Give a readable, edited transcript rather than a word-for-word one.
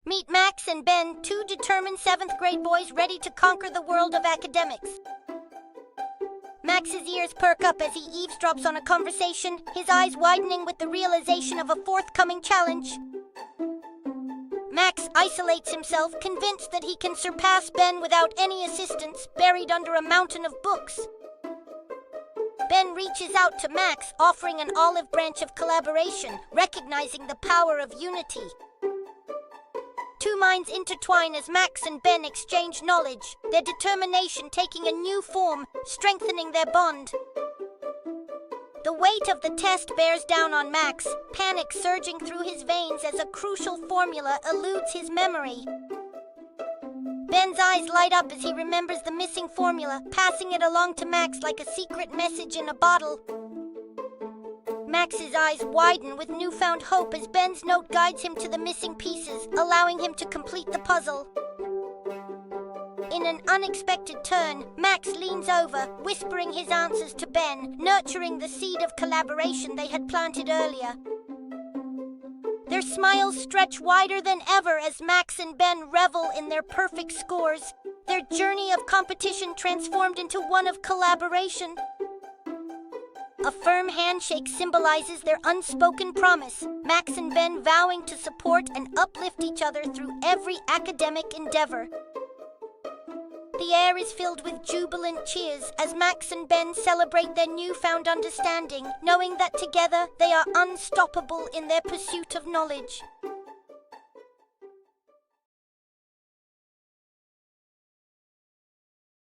Meet Max and Ben, two determined 7th grade boys ready to conquer the world of academics. Max's ears perk up as he eavesdrops on a conversation, his eyes widening with the realization of a forthcoming challenge. Max isolates himself, convinced that he can surpass Ben without any assistance, buried under a mountain of books. Ben reaches out to Max, offering an olive branch of collaboration, recognizing the power of unity. Two minds intertwine as Max and Ben exchange knowledge, their determination taking a new form, strengthening their bond. The weight of the test bears down on Max, panic surging through his veins as a crucial formula eludes his memory. Ben's eyes light up as he remembers the missing formula, passing it along to Max like a secret message in a bottle. Max's eyes widen with newfound hope as Ben's note guides him to the missing pieces, allowing him to complete the puzzle. In an unexpected turn, Max leans over, whispering his answers to Ben, nurturing the seed of collaboration they had planted earlier. Their smiles stretch wider than ever as Max and Ben revel in their perfect scores, their journey of competition transformed into one of collaboration. A firm handshake symbolizes their unspoken promise, Max and Ben vowing to support and uplift each other through every academic endeavor. The air is filled with jubilant cheers as Max and Ben celebrate their newfound understanding, knowing that together they are unstoppable in their pursuit of knowledge.